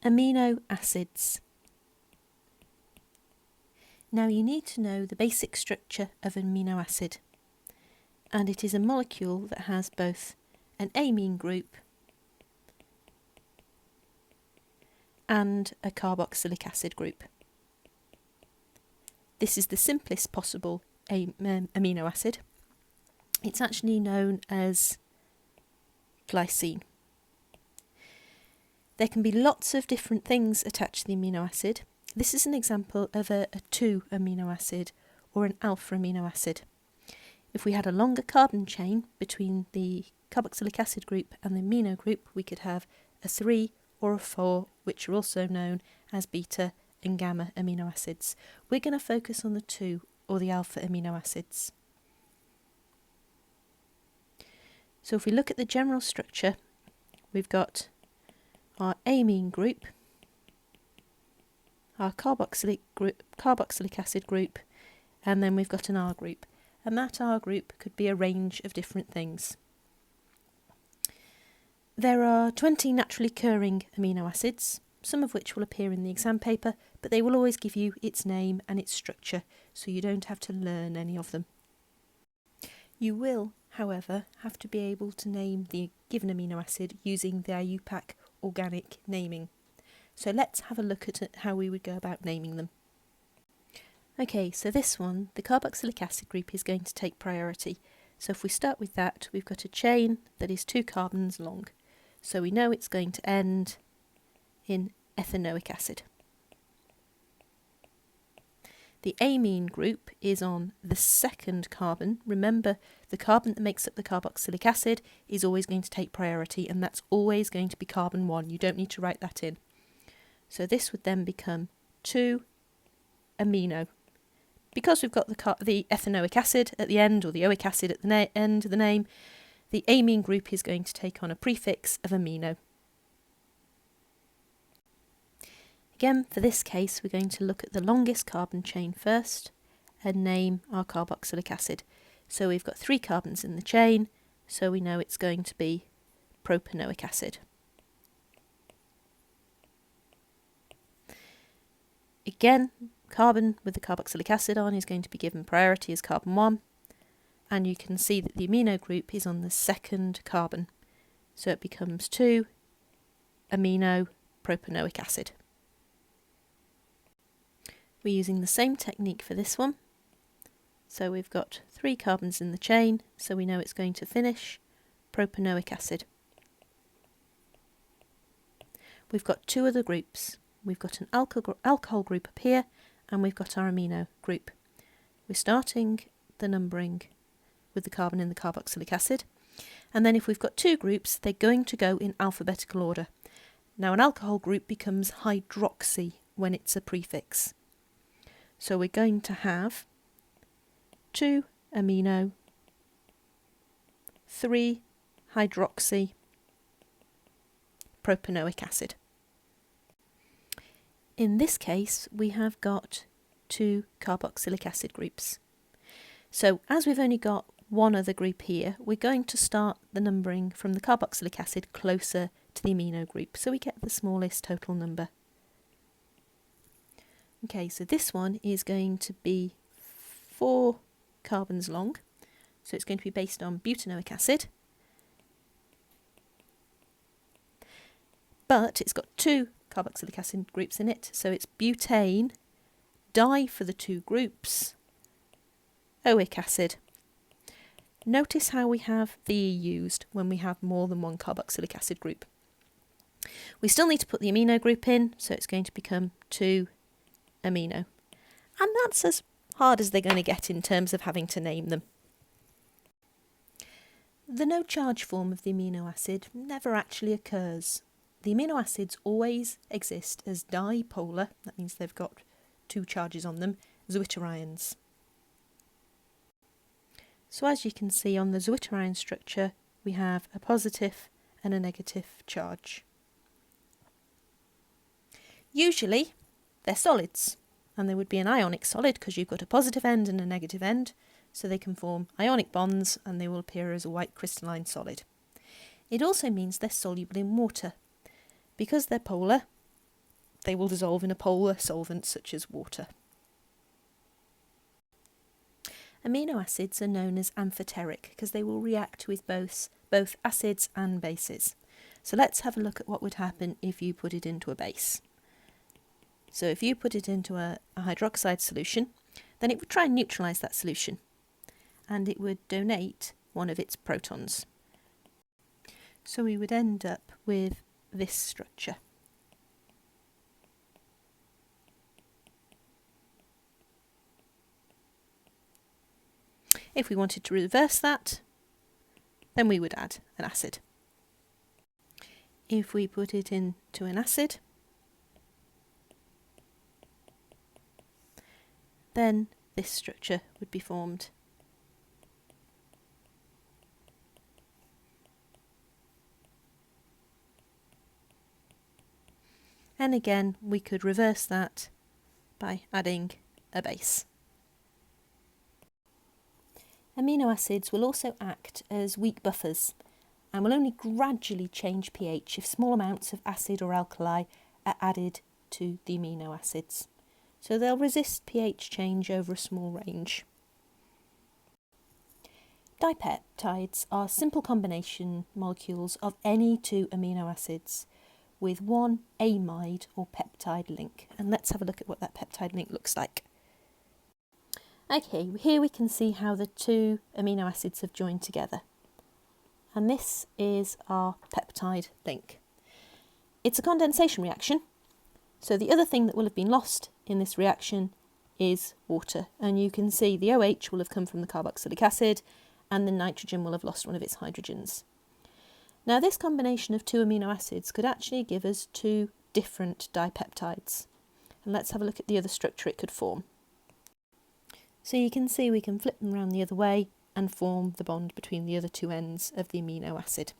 Amino acids. Now you need to know the basic structure of an amino acid, and it is a molecule that has both an amine group and a carboxylic acid group. This is the simplest possible amino acid. It's actually known as glycine. There can be lots of different things attached to the amino acid. This is an example of a 2 amino acid or an alpha amino acid. If we had a longer carbon chain between the carboxylic acid group and the amino group, we could have a 3 or a 4, which are also known as beta and gamma amino acids. We're going to focus on the 2 or the alpha amino acids. So if we look at the general structure, we've got our amine group, our carboxylic acid group, and then we've got an R group. And that R group could be a range of different things. There are 20 naturally occurring amino acids, some of which will appear in the exam paper, but they will always give you its name and its structure, so you don't have to learn any of them. You will, however, have to be able to name the given amino acid using the IUPAC organic naming. So let's have a look at how we would go about naming them. Okay, so this one, the carboxylic acid group, is going to take priority. So if we start with that, we've got a chain that is 2 carbons long. So we know it's going to end in ethanoic acid. The amine group is on the 2nd carbon. Remember, the carbon that makes up the carboxylic acid is always going to take priority, and that's always going to be carbon 1. You don't need to write that in. So this would then become 2 amino. Because we've got the ethanoic acid at the end, or the oic acid at the end of the name, the amine group is going to take on a prefix of amino. Again, for this case, we're going to look at the longest carbon chain first and name our carboxylic acid. So we've got 3 carbons in the chain, so we know it's going to be propanoic acid. Again, carbon with the carboxylic acid on is going to be given priority as carbon 1, and you can see that the amino group is on the 2nd carbon, so it becomes 2 amino propanoic acid. We're using the same technique for this one. So we've got 3 carbons in the chain, so we know it's going to finish propanoic acid. We've got 2 other groups. We've got an alcohol group up here, and we've got our amino group. We're starting the numbering with the carbon in the carboxylic acid, and then if we've got 2 groups, they're going to go in alphabetical order. Now an alcohol group becomes hydroxy when it's a prefix. So we're going to have 2 amino, 3 hydroxy, propanoic acid. In this case, we have got 2 carboxylic acid groups. So as we've only got one other group here, we're going to start the numbering from the carboxylic acid closer to the amino group, so we get the smallest total number. Okay, so this one is going to be 4 carbons long, so it's going to be based on butanoic acid, but it's got 2 carboxylic acid groups in it, so it's butane, di for the 2 groups, oic acid. Notice how we have the E used when we have more than one carboxylic acid group. We still need to put the amino group in, so it's going to become 2 amino. And that's as hard as they're going to get in terms of having to name them. The no charge form of the amino acid never actually occurs. The amino acids always exist as dipolar, that means they've got 2 charges on them, zwitterions. So as you can see on the zwitterion structure, we have a positive and a negative charge. Usually they're solids, and they would be an ionic solid because you've got a positive end and a negative end, so they can form ionic bonds and they will appear as a white crystalline solid. It also means they're soluble in water. Because they're polar, they will dissolve in a polar solvent such as water. Amino acids are known as amphoteric because they will react with both acids and bases. So let's have a look at what would happen if you put it into a base. So if you put it into a hydroxide solution, then it would try and neutralise that solution, and it would donate one of its protons. So we would end up with this structure. If we wanted to reverse that, then we would add an acid. If we put it into an acid, then this structure would be formed. And again, we could reverse that by adding a base. Amino acids will also act as weak buffers and will only gradually change pH if small amounts of acid or alkali are added to the amino acids. So they'll resist pH change over a small range. Dipeptides are simple combination molecules of any two amino acids with one amide or peptide link. And let's have a look at what that peptide link looks like. Okay, here we can see how the two amino acids have joined together. And this is our peptide link. It's a condensation reaction, so the other thing that will have been lost in this reaction is water. And you can see the OH will have come from the carboxylic acid, and the nitrogen will have lost one of its hydrogens. Now this combination of two amino acids could actually give us two different dipeptides. And let's have a look at the other structure it could form. So you can see we can flip them around the other way and form the bond between the other two ends of the amino acid.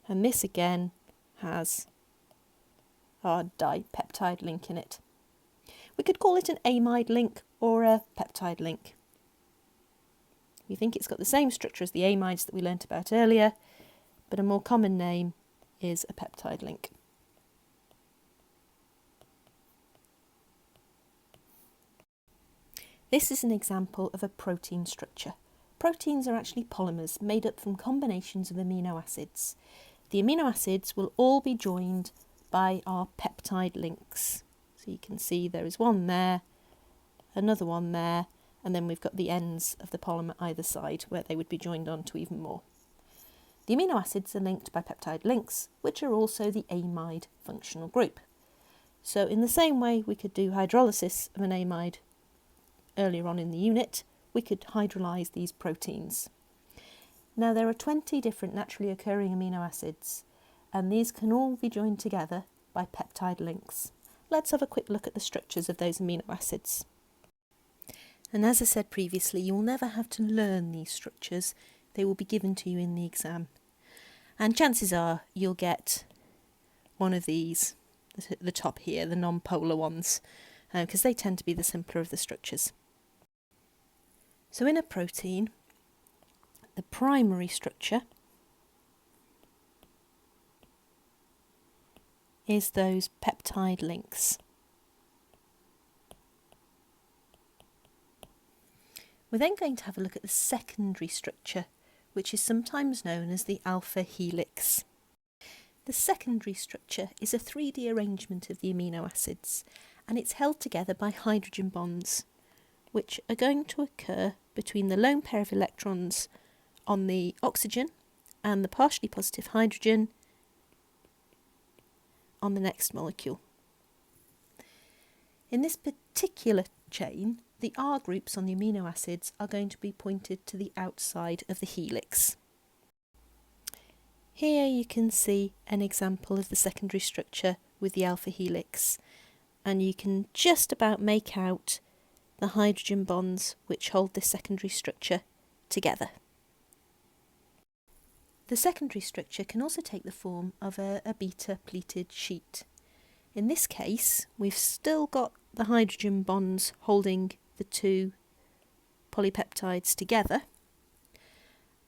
And this again has our dipeptide link in it. We could call it an amide link or a peptide link. We think it's got the same structure as the amides that we learnt about earlier, but a more common name is a peptide link. This is an example of a protein structure. Proteins are actually polymers made up from combinations of amino acids. The amino acids will all be joined by our peptide links. So you can see there is one there, another one there, and then we've got the ends of the polymer either side where they would be joined on to even more. The amino acids are linked by peptide links, which are also the amide functional group. So in the same way we could do hydrolysis of an amide earlier on in the unit, we could hydrolyse these proteins. Now there are 20 different naturally occurring amino acids, and these can all be joined together by peptide links. Let's have a quick look at the structures of those amino acids. And as I said previously, you'll never have to learn these structures, they will be given to you in the exam. And chances are you'll get one of these, the top here, the non-polar ones, because they tend to be the simpler of the structures. So in a protein, the primary structure is those peptide links. We're then going to have a look at the secondary structure, which is sometimes known as the alpha helix. The secondary structure is a 3D arrangement of the amino acids, and it's held together by hydrogen bonds, which are going to occur between the lone pair of electrons on the oxygen and the partially positive hydrogen on the next molecule. In this particular chain, the R groups on the amino acids are going to be pointed to the outside of the helix. Here you can see an example of the secondary structure with the alpha helix, and you can just about make out the hydrogen bonds which hold this secondary structure together. The secondary structure can also take the form of a beta pleated sheet. In this case, we've still got the hydrogen bonds holding the two polypeptides together,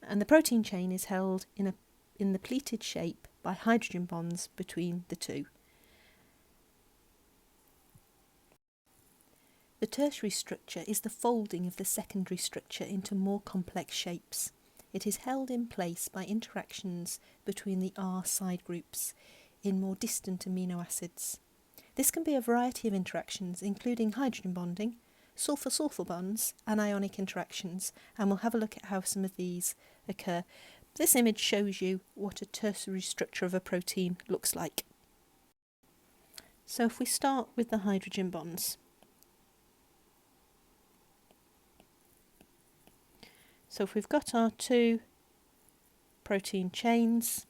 and the protein chain is held in the pleated shape by hydrogen bonds between the two. The tertiary structure is the folding of the secondary structure into more complex shapes. It is held in place by interactions between the R side groups in more distant amino acids. This can be a variety of interactions, including hydrogen bonding, sulfur-sulfur bonds, and ionic interactions, and we'll have a look at how some of these occur. This image shows you what a tertiary structure of a protein looks like. So if we start with the hydrogen bonds. So if we've got our two protein chains,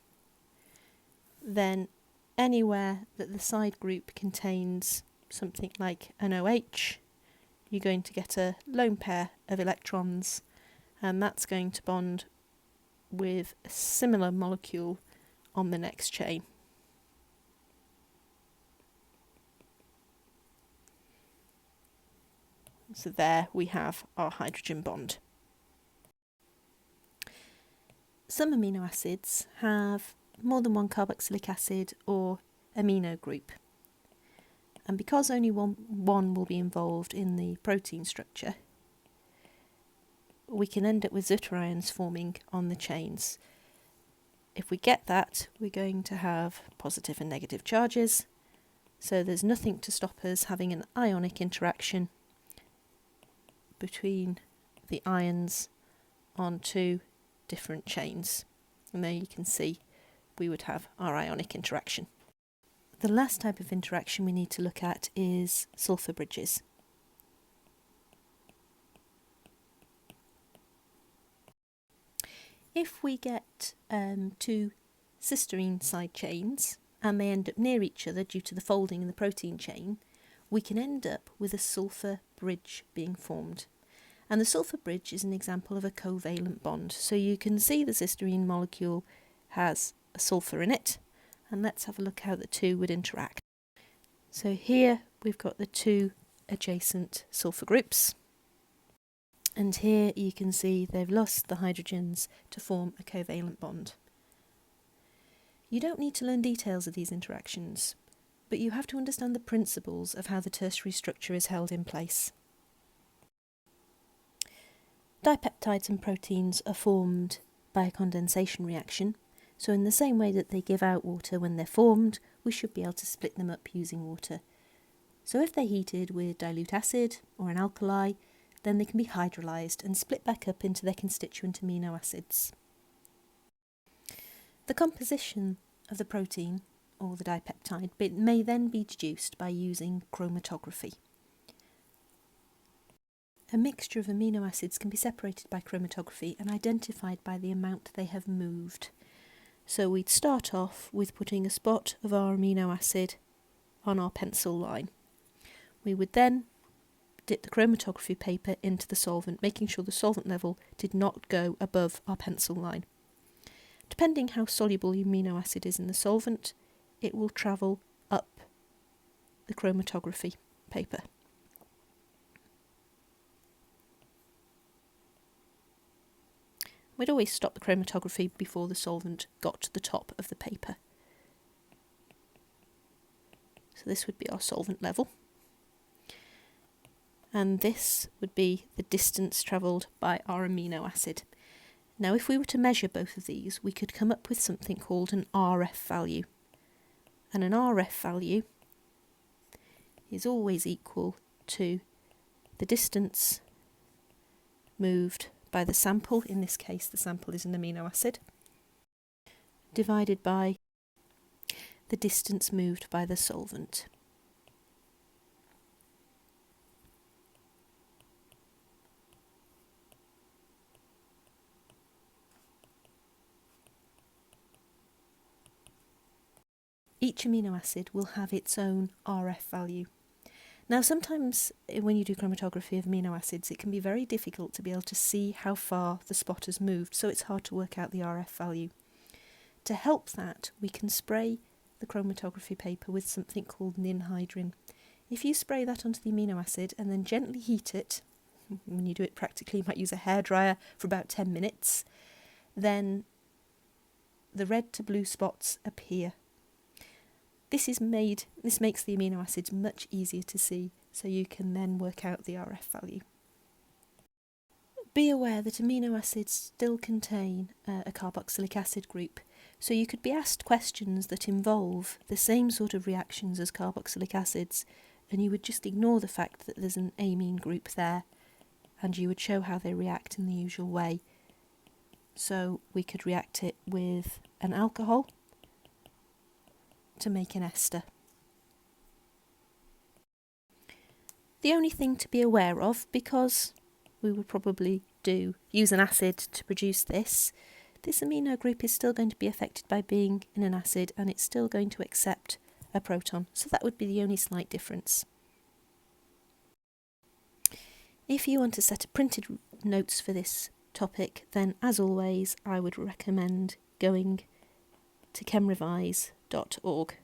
then anywhere that the side group contains something like an OH, you're going to get a lone pair of electrons, and that's going to bond with a similar molecule on the next chain. So there we have our hydrogen bond. Some amino acids have more than one carboxylic acid or amino group. And because only one will be involved in the protein structure, we can end up with zwitterions forming on the chains. If we get that, we're going to have positive and negative charges, so there's nothing to stop us having an ionic interaction between the ions on two different chains. And there you can see we would have our ionic interaction. The last type of interaction we need to look at is sulfur bridges. If we get two cysteine side chains and they end up near each other due to the folding in the protein chain, we can end up with a sulfur bridge being formed. And the sulfur bridge is an example of a covalent bond. So you can see the cysteine molecule has a sulfur in it, and let's have a look how the two would interact. So here we've got the two adjacent sulfur groups, and here you can see they've lost the hydrogens to form a covalent bond. You don't need to learn details of these interactions, but you have to understand the principles of how the tertiary structure is held in place. Dipeptides and proteins are formed by a condensation reaction, so in the same way that they give out water when they're formed, we should be able to split them up using water. So if they're heated with dilute acid or an alkali, then they can be hydrolyzed and split back up into their constituent amino acids. The composition of the protein, or the dipeptide, may then be deduced by using chromatography. A mixture of amino acids can be separated by chromatography and identified by the amount they have moved. So we'd start off with putting a spot of our amino acid on our pencil line. We would then dip the chromatography paper into the solvent, making sure the solvent level did not go above our pencil line. Depending how soluble the amino acid is in the solvent, it will travel up the chromatography paper. We'd always stop the chromatography before the solvent got to the top of the paper. So this would be our solvent level. And this would be the distance travelled by our amino acid. Now if we were to measure both of these, we could come up with something called an RF value. And an RF value is always equal to the distance moved by the sample, in this case the sample is an amino acid, divided by the distance moved by the solvent. Each amino acid will have its own RF value. Now sometimes when you do chromatography of amino acids, it can be very difficult to be able to see how far the spot has moved, so it's hard to work out the RF value. To help that, we can spray the chromatography paper with something called ninhydrin. If you spray that onto the amino acid and then gently heat it, when you do it practically you might use a hairdryer for about 10 minutes, then the red to blue spots appear. This makes the amino acids much easier to see so you can then work out the RF value. Be aware that amino acids still contain a carboxylic acid group, so you could be asked questions that involve the same sort of reactions as carboxylic acids, and you would just ignore the fact that there's an amine group there, and you would show how they react in the usual way. So we could react it with an alcohol to make an ester. The only thing to be aware of, because we would probably use an acid to produce this amino group is still going to be affected by being in an acid, and it's still going to accept a proton. So that would be the only slight difference. If you want to set a printed notes for this topic, then as always I would recommend going to chemrevise.org.